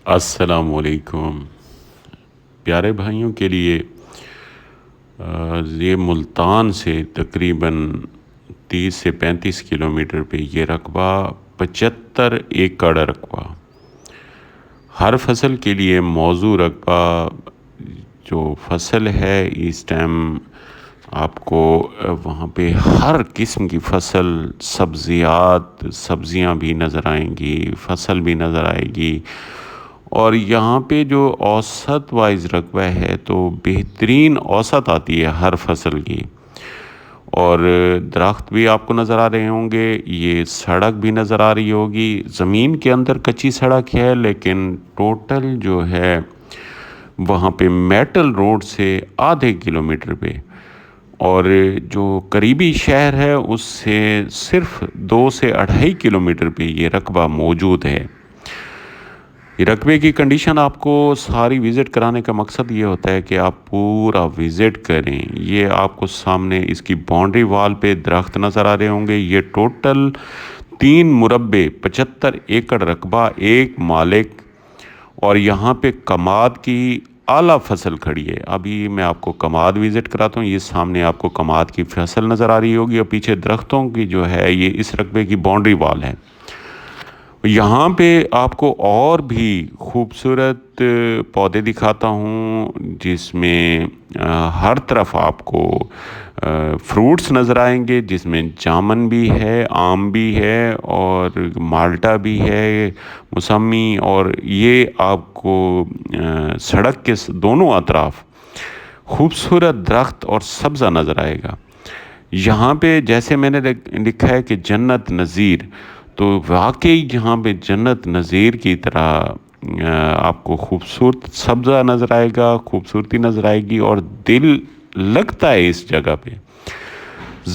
السلام علیکم پیارے بھائیوں کے لیے یہ ملتان سے تقریباً 30 سے 35 کلومیٹر پہ یہ رقبہ 75 ایکڑ رقبہ ہر فصل کے لیے موزوں رقبہ جو فصل ہے اس ٹائم آپ کو وہاں پہ ہر قسم کی فصل سبزیاں بھی نظر آئیں گی، فصل بھی نظر آئے گی، اور یہاں پہ جو اوسط وائز رقبہ ہے تو بہترین اوسط آتی ہے ہر فصل کی، اور درخت بھی آپ کو نظر آ رہے ہوں گے، یہ سڑک بھی نظر آ رہی ہوگی، زمین کے اندر کچی سڑک ہے لیکن ٹوٹل جو ہے وہاں پہ میٹل روڈ سے آدھے کلومیٹر پہ، اور جو قریبی شہر ہے اس سے صرف 2 سے 2.5 کلومیٹر پہ یہ رقبہ موجود ہے۔ یہ رقبے کی کنڈیشن آپ کو ساری وزٹ کرانے کا مقصد یہ ہوتا ہے کہ آپ پورا وزٹ کریں۔ یہ آپ کو سامنے اس کی باؤنڈری وال پہ درخت نظر آ رہے ہوں گے، یہ ٹوٹل 3 مربع 75 ایکڑ رقبہ ایک مالک، اور یہاں پہ کماد کی اعلیٰ فصل کھڑی ہے۔ ابھی میں آپ کو کماد وزٹ کراتا ہوں، یہ سامنے آپ کو کماد کی فصل نظر آ رہی ہوگی، اور پیچھے درختوں کی جو ہے یہ اس رقبے کی باؤنڈری وال ہے۔ یہاں پہ آپ کو اور بھی خوبصورت پودے دکھاتا ہوں جس میں ہر طرف آپ کو فروٹس نظر آئیں گے، جس میں جامن بھی ہے، آم بھی ہے، اور مالٹا بھی ہے، موسمی، اور یہ آپ کو سڑک کے دونوں اطراف خوبصورت درخت اور سبزہ نظر آئے گا۔ یہاں پہ جیسے میں نے لکھا ہے کہ جنت نظیر، تو واقعی یہاں پہ جنت نظیر کی طرح آپ کو خوبصورت سبزہ نظر آئے گا، خوبصورتی نظر آئے گی، اور دل لگتا ہے اس جگہ پہ۔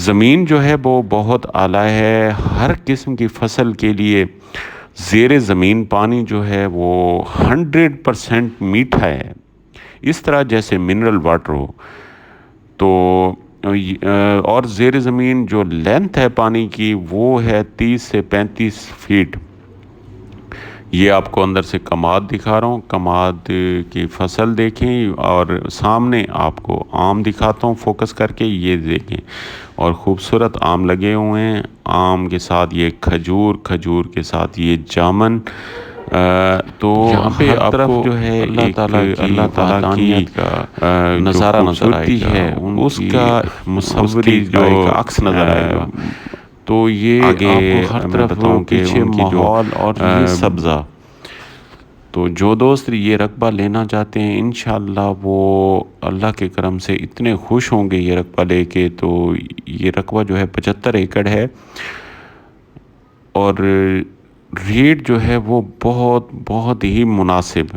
زمین جو ہے وہ بہت اعلیٰ ہے، ہر قسم کی فصل کے لیے زیر زمین پانی جو ہے وہ 100% میٹھا ہے، اس طرح جیسے منرل واٹر ہو۔ تو اور زیر زمین جو لینتھ ہے پانی کی وہ ہے 30 سے 35 فیٹ۔ یہ آپ کو اندر سے کماد دکھا رہا ہوں، کماد کی فصل دیکھیں، اور سامنے آپ کو آم دکھاتا ہوں فوکس کر کے، یہ دیکھیں، اور خوبصورت آم لگے ہوئے ہیں، آم کے ساتھ یہ کھجور کے ساتھ یہ جامن۔ تو یہاں پہ آپ کو جو ہے اللہ تعالیٰ کی نظارہ نظر آئے گا، اس کا مصوری جو عکس نظر آئے گا۔ تو یہ آپ کو ہر طرف پیچھے ماحول اور یہ سبزہ۔ تو جو دوست یہ رقبہ لینا چاہتے ہیں انشاءاللہ وہ اللہ کے کرم سے اتنے خوش ہوں گے یہ رقبہ لے کے۔ تو یہ رقبہ جو ہے 75 ایکڑ ہے، اور ریٹ جو ہے وہ بہت ہی مناسب،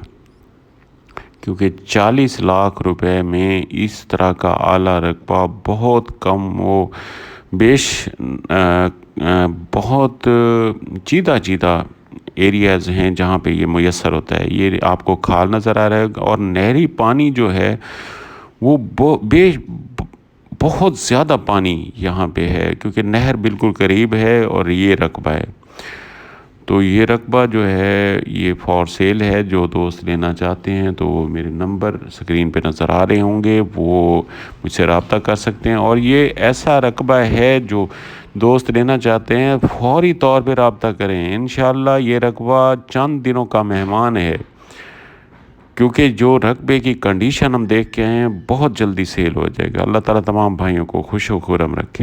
کیونکہ 40 لاکھ روپے میں اس طرح کا اعلیٰ رقبہ بہت کم، وہ بہت چیدہ ایریاز ہیں جہاں پہ یہ میسر ہوتا ہے۔ یہ آپ کو کھال نظر آ رہا ہے، اور نہری پانی جو ہے وہ بہت زیادہ پانی یہاں پہ ہے، کیونکہ نہر بالکل قریب ہے اور یہ رقبہ ہے۔ تو یہ رقبہ جو ہے یہ فار سیل ہے، جو دوست لینا چاہتے ہیں تو وہ میرے نمبر سکرین پہ نظر آ رہے ہوں گے، وہ مجھ سے رابطہ کر سکتے ہیں۔ اور یہ ایسا رقبہ ہے جو دوست لینا چاہتے ہیں فوری طور پہ رابطہ کریں، انشاءاللہ یہ رقبہ چند دنوں کا مہمان ہے، کیونکہ جو رقبے کی کنڈیشن ہم دیکھ کے آئے ہیں بہت جلدی سیل ہو جائے گا۔ اللہ تعالیٰ تمام بھائیوں کو خوش و خرم رکھے۔